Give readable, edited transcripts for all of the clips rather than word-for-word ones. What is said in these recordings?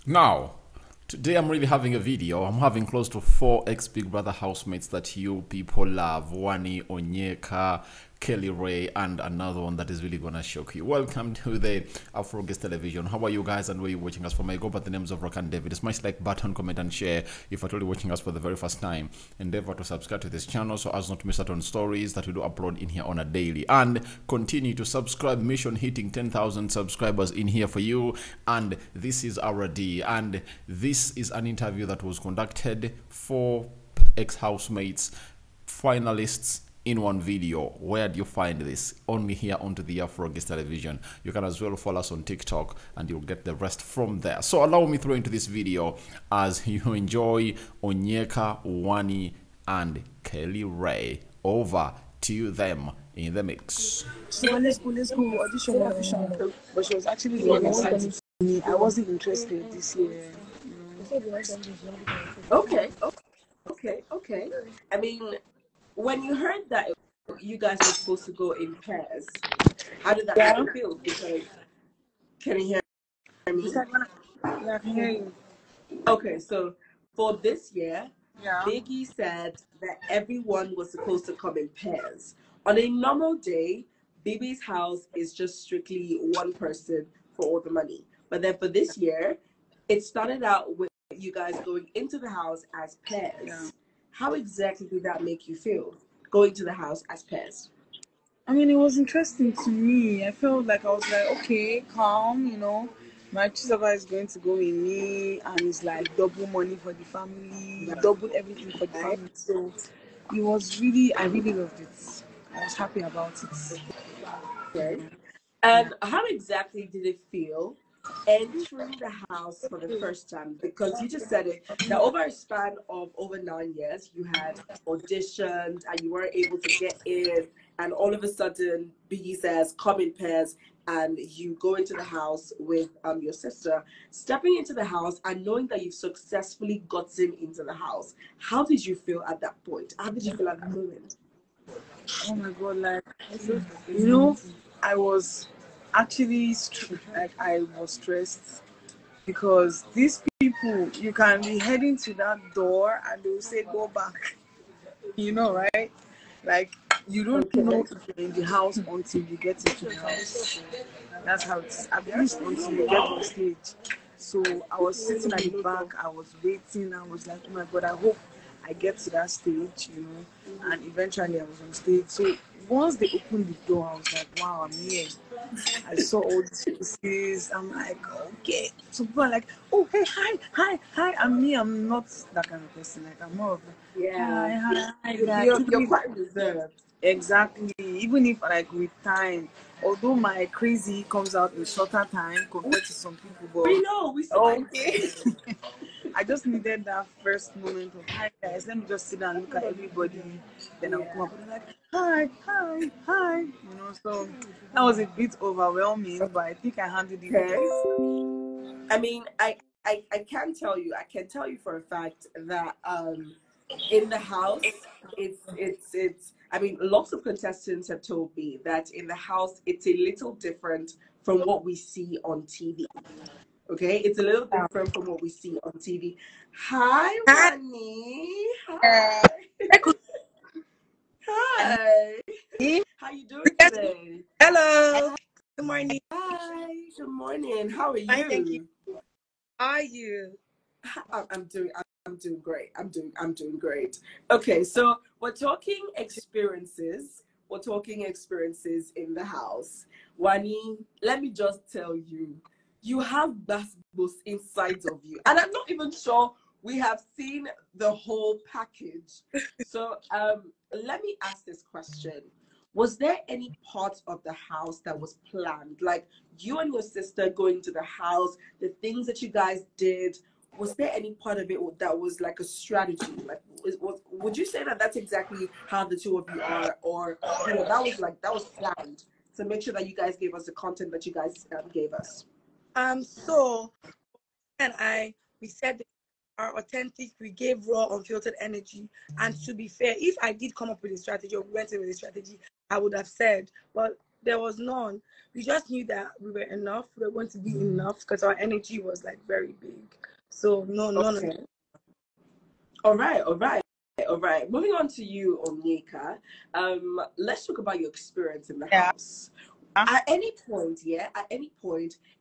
Now, today I'm really having a video. I'm having close to 4 ex-Big Brother housemates that you people love. Wanni, Onyeka, Kellyrae, and another one that is really gonna shock you. Welcome to the Afro Guest Television. How are you guys and where are you watching us from? I go by the names of Rock and David. Smash like button, comment and share if you're totally watching us for the very first time. Endeavor to subscribe to this channel so as not to miss out on stories that we do upload in here on a daily. And continue to subscribe. Mission hitting 10,000 subscribers in here for you. And this is our D. And this is an interview that was conducted for ex-housemates, finalists, in one video. Where do you find this? Only here onto the Afro Guest Television. You can as well follow us on TikTok and you'll get the rest from there. So allow me through into this video as you enjoy Onyeka, Wanni, and Kellyrae. Over to them in the mix. So let's go audition. But she was actually very excited to me. I wasn't interested this year. Okay. I mean, when you heard that you guys were supposed to go in pairs, how did that make you feel? Because can you hear me? Yeah, I can hear you. Okay, so for this year, Yeah. Biggie said that everyone was supposed to come in pairs. On a normal day, Bibi's house is just strictly one person for all the money. But then for this year, it started out with you guys going into the house as pairs. Yeah. How exactly did that make you feel, going to the house as pairs? I mean, it was interesting to me. I felt like I was like, okay, calm, My Chisaba is going to go with me, and it's like double money for the family, double everything for the family. So it was really, I really loved it. I was happy about it. Okay. And how exactly did it feel entering the house for the first time? Because you just said it, that over a span of over 9 years, you had auditioned and you weren't able to get in, and all of a sudden, Biggie says, come in pairs, and you go into the house with your sister. Stepping into the house and knowing that you've successfully gotten into the house, how did you feel at that point? How did you feel at that moment? Oh my God, I was actually I was stressed because these people, you can be heading to that door and they will say go back, right? Like you don't know if you're in the house until you get into the house. That's how it is, at least until you get on stage. So I was sitting at the back, I was waiting, I was like, oh my God, I hope I get to that stage, and eventually I was on stage. So once they opened the door, I was like, wow, I'm here. I saw all these faces. I'm like, okay. So people are like, oh, hey, hi. And me, I'm not that kind of person. Like, I'm more of hi, guys. You're quite reserved. Exactly. Even if, like, with time, although my crazy comes out in shorter time compared to some people, but we know, we saw it. I just needed that first moment of, hi guys, let me just sit down and look at everybody. Then I'll come up and be like, hi. So that was a bit overwhelming, but I think I handled it. Okay. I mean, I can tell you for a fact that in the house, it's I mean, lots of contestants have told me that in the house it's a little different from what we see on TV. Okay, it's a little different from what we see on TV. Hi, Wanni. Hi. Hi. How you doing today? Hello. Good morning. Hi. Good morning. How are you? Fine, thank you. How are you? I'm doing great. I'm doing great. Okay, so we're talking experiences. We're talking experiences in the house. Wanni, let me just tell you, you have basketballs inside of you, and I'm not even sure we have seen the whole package. So let me ask this question. Was there any part of the house that was planned? Like you and your sister going to the house, the things that you guys did, was there any part of it that was like a strategy? Like, would you say that that's exactly how the two of you are? Or, that was planned to make sure that you guys gave us the content that you guys gave us? So, we said are authentic, we gave raw, unfiltered energy. And to be fair, if I did come up with a strategy or went in with a strategy, I would have said, well, there was none. We just knew that we were enough. We were going to be enough because our energy was like very big. So no, none of Okay. All right. Moving on to you, Onyeka. Let's talk about your experience in the house. At any point,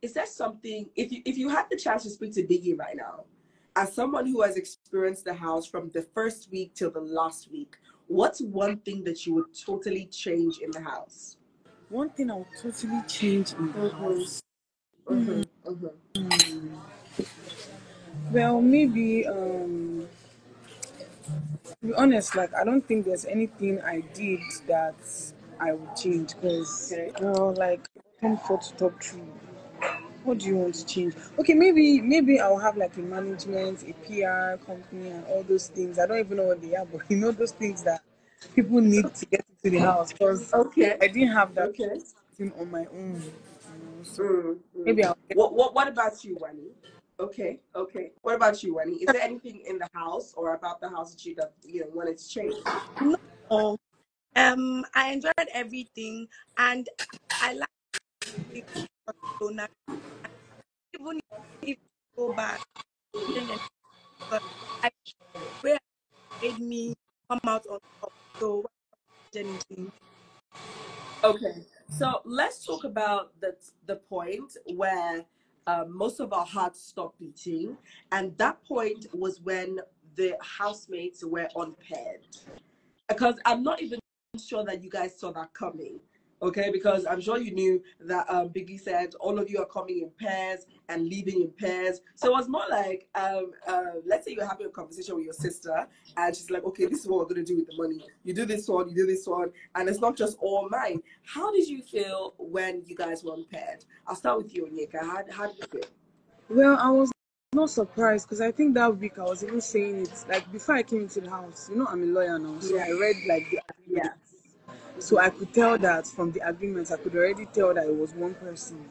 is there something, if you had the chance to speak to Biggie right now, as someone who has experienced the house from the first week till the last week, what's one thing that you would totally change in the house? One thing I would totally change in the house. Well, maybe to be honest, like I don't think there's anything I did that I would change because, Okay. girl, like come for to top three. What do you want to change? Okay, maybe I'll have like a management, a PR company, and all those things. I don't even know what they are, but you know those things that people need to get into the house. Because Okay. I didn't have that Okay. thing on my own. You know, so maybe I'll get. What about you, Wanni? Okay. What about you, Wanni? Is there anything in the house or about the house that you wanted to change? No. I enjoyed everything, and I like it. So now, even if I go back, change anything, because I where made me come out on top. So why change anything? Okay, so let's talk about the point where most of our hearts stopped beating, and that point was when the housemates were unpaired. Because I'm not even sure that you guys saw that coming. Okay, because I'm sure you knew that Biggie said all of you are coming in pairs and leaving in pairs. So it was more like, let's say you're having a conversation with your sister, and she's like, okay, this is what we're going to do with the money. You do this one, you do this one, and it's not just all mine. How did you feel when you guys were unpaired? I'll start with you, Onyeka. How did you feel? Well, I was not surprised because I think that week I was even saying it like before I came into the house. You know, I'm a lawyer now, so I read like the agreement. Yeah. So I could tell that from the agreement, I could already tell that it was one person.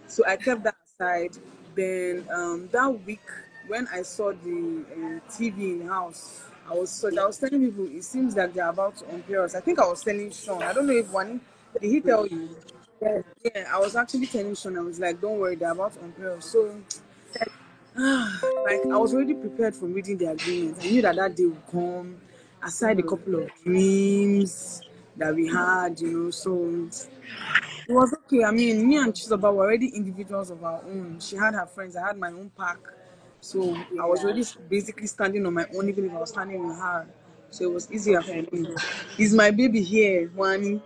So I kept that aside. Then that week, when I saw the TV in the house, I was telling people it seems like they're about to unpair us. I think I was telling Sean. I don't know if Wanni did he tell you? Yes. Yeah, I was actually telling Sean. I was like, don't worry, they're about to unpair us. So like I was already prepared from reading the agreement. I knew that that day would come. Aside a couple of dreams that we had, you know, so it was okay. I mean, me and Chizoba were already individuals of our own. She had her friends, I had my own pack. So I was already basically standing on my own, even if I was standing with her. So it was easier for me. Is my baby here, Wanni?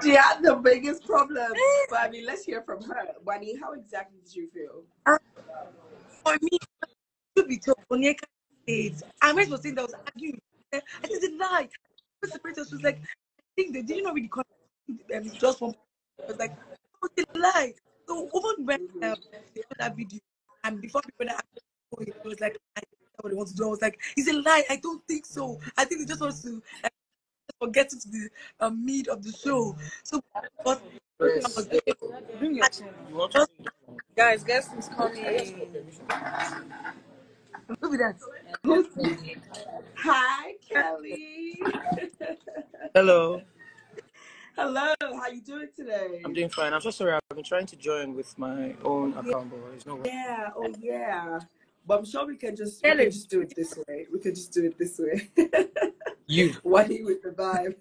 She had the biggest problem. But I mean, let's hear from her. Wanni, how exactly did you feel? For me, to be told, Onyeka states. And when she was saying that, I was arguing. I think it's a lie. The separator was like, I think they didn't know really call just one. I was like, oh, it's a lie. So even when they showed that video, and before people that it was like, I think that's what they want to do. I was like, it's a lie. I don't think so. I think they just want to get into the mid of the show. So what I was doing, Bring your chair. Guys, guess who's coming? look at that. Hi, Kelly. Hello. Hello. How you doing today? I'm doing fine. I'm so sorry. I've been trying to join with my own account, but there's no way. Yeah. Oh, yeah. But I'm sure we can just do it this way. We can just do it this way. You. Wanni with the vibe.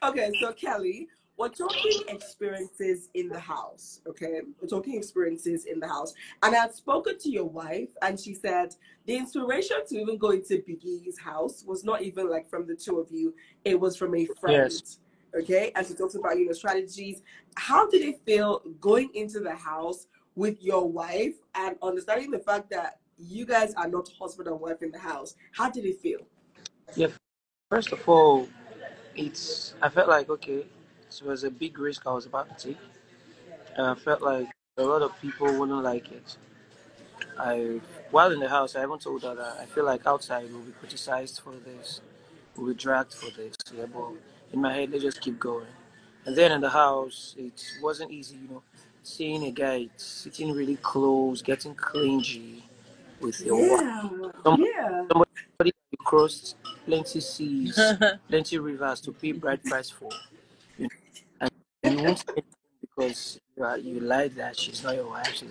Okay, so Kelly, we're talking experiences in the house, okay? We're talking experiences in the house. And I had spoken to your wife, and she said the inspiration to even go into Biggie's house was not even like from the two of you, it was from a friend. Yes. Okay? And she talks about, strategies. How did it feel going into the house with your wife and understanding the fact that you guys are not husband and wife in the house? How did it feel? Yeah. First of all, I felt like, okay, it was a big risk I was about to take. I felt like a lot of people wouldn't like it. While in the house, I even told her that I feel like outside we'll be criticized for this, we'll be dragged for this. Yeah, but in my head, they just keep going. And then in the house, it wasn't easy, seeing a guy sitting really close, getting clingy with your wife. Yeah. Somebody you crossed plenty seas, plenty rivers to pay bride price for. won't say anything because you lied that she's not your wife.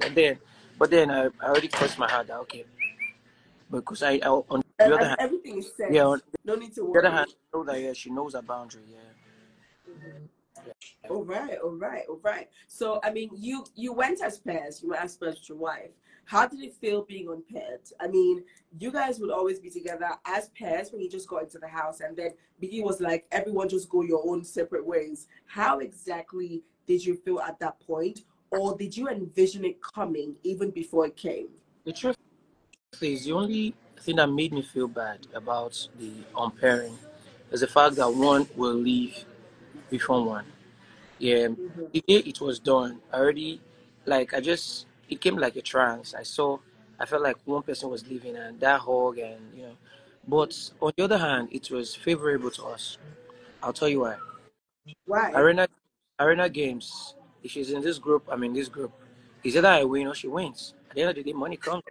But then I already crossed my heart that okay, because I on the other hand, Everything is set. yeah, on No need to the other worry. hand, I know that yeah, she knows her boundary. Yeah. All right, all right, all right. So, I mean, you went as pairs. You went as pairs with your wife. How did it feel being unpaired? I mean, you guys would always be together as pairs when you just got into the house, and then Biggie was like, everyone just go your own separate ways. How exactly did you feel at that point, or did you envision it coming even before it came? The truth is, the only thing that made me feel bad about the unpairing is the fact that one will leave before one. Yeah, Mm-hmm. the day it was done, I already, like, it came like a trance. I felt like one person was leaving and that hug and. But on the other hand, it was favorable to us. I'll tell you why. Why? Arena, arena games, if she's in this group, I'm in this group. It's either I win or she wins. At the end of the day, money comes.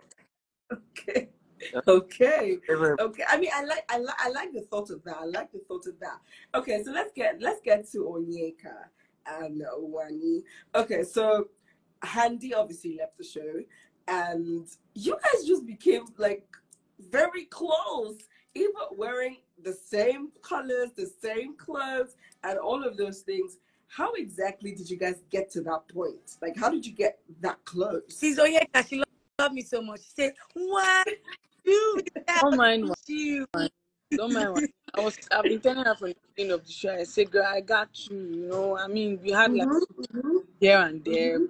Okay. Yeah, Okay. favorable. Okay. I mean, I like the thought of that. I like the thought of that. Okay, so let's get to Onyeka and Wanni. Okay, so Handy obviously left the show, and you guys just became like very close, even wearing the same colors, the same clothes, and all of those things. How exactly did you guys get to that point? Like, how did you get that close? She's Onyeka. She love me so much. She said, "Why you Don't without mind you?" one. Don't mind one. I've been telling her from the beginning of the show. I said, girl, I got you. I mean, we had like Mm-hmm, here and there. mm-hmm,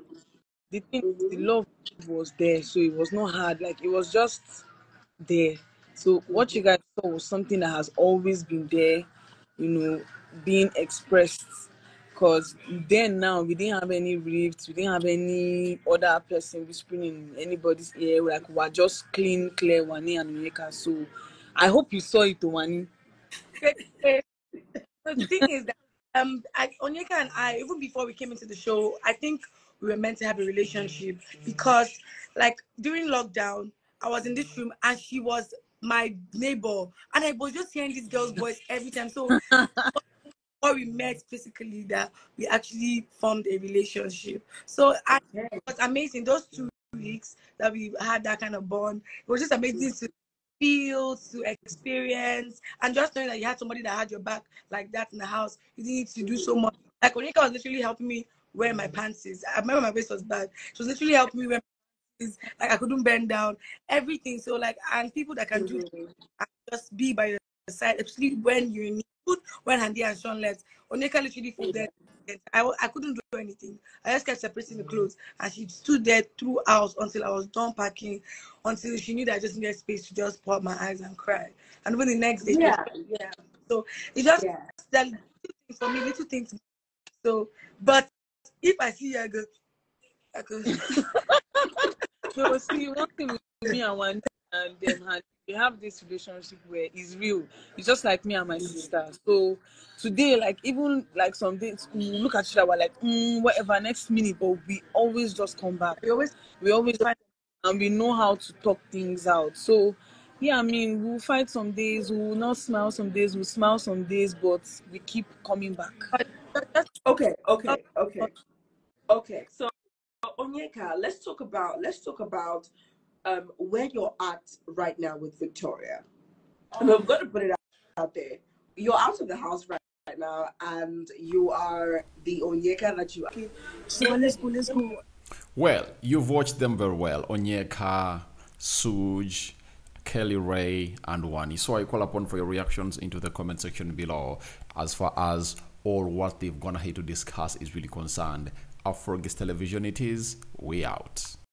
The thing, the mm-hmm, love was there, so it was not hard. Like it was just there. So what you mm-hmm. guys saw was something that has always been there, being expressed. Because then now we didn't have any rifts, we didn't have any other person whispering in anybody's ear. Like we're just clean, clear, Wanni and Onyeka. So I hope you saw it, Wanni. So the thing is that Onyeka and I, even before we came into the show, I think we were meant to have a relationship because, like during lockdown, I was in this room and she was my neighbor, and I was just hearing this girl's voice every time. So before we met physically, that we actually formed a relationship. So it Okay. was amazing. Those 2 weeks that we had that kind of bond, it was just amazing to feel, to experience, and just knowing that you had somebody that had your back like that in the house. You didn't need to do so much. Like Onika was literally helping me wear my pants. I remember my waist was bad. She was literally helping me wear my pants. Like I couldn't bend down, everything. So like, and people that can do Mm-hmm. and just be by your side, especially when you're in need. When Handy and Sean left, Onika literally folded. I couldn't do anything. I just kept separating the clothes, and she stood there throughout until I was done packing, until she knew that I just needed space to just pour out my eyes and cry. And even the next day, she was Yeah, yeah, so it's just yeah. that little things for me, little things. So, but if I see her, I go. So see, one thing with me and one and them had we have this relationship where it's real. It's just like me and my sister. So today, like even like some days we look at each other, we're like, whatever, next minute, but we always just come back. We always We always find. and we know how to talk things out. So yeah, I mean we'll fight some days, we'll not smile some days, we'll smile some days, but we keep coming back. Just Okay, okay, okay, okay. So Onyeka, let's talk about where you're at right now with Victoria. I mean, we've got to put it out there. You're out of the house right now, and you are the Onyeka that you are. so let's go. Well, you've watched them very well. Onyeka, Soorj, Kellyrae, and Wanni. So I call upon for your reactions into the comment section below as far as all what they've gone ahead to discuss is really concerned. Afro Television it is. We out.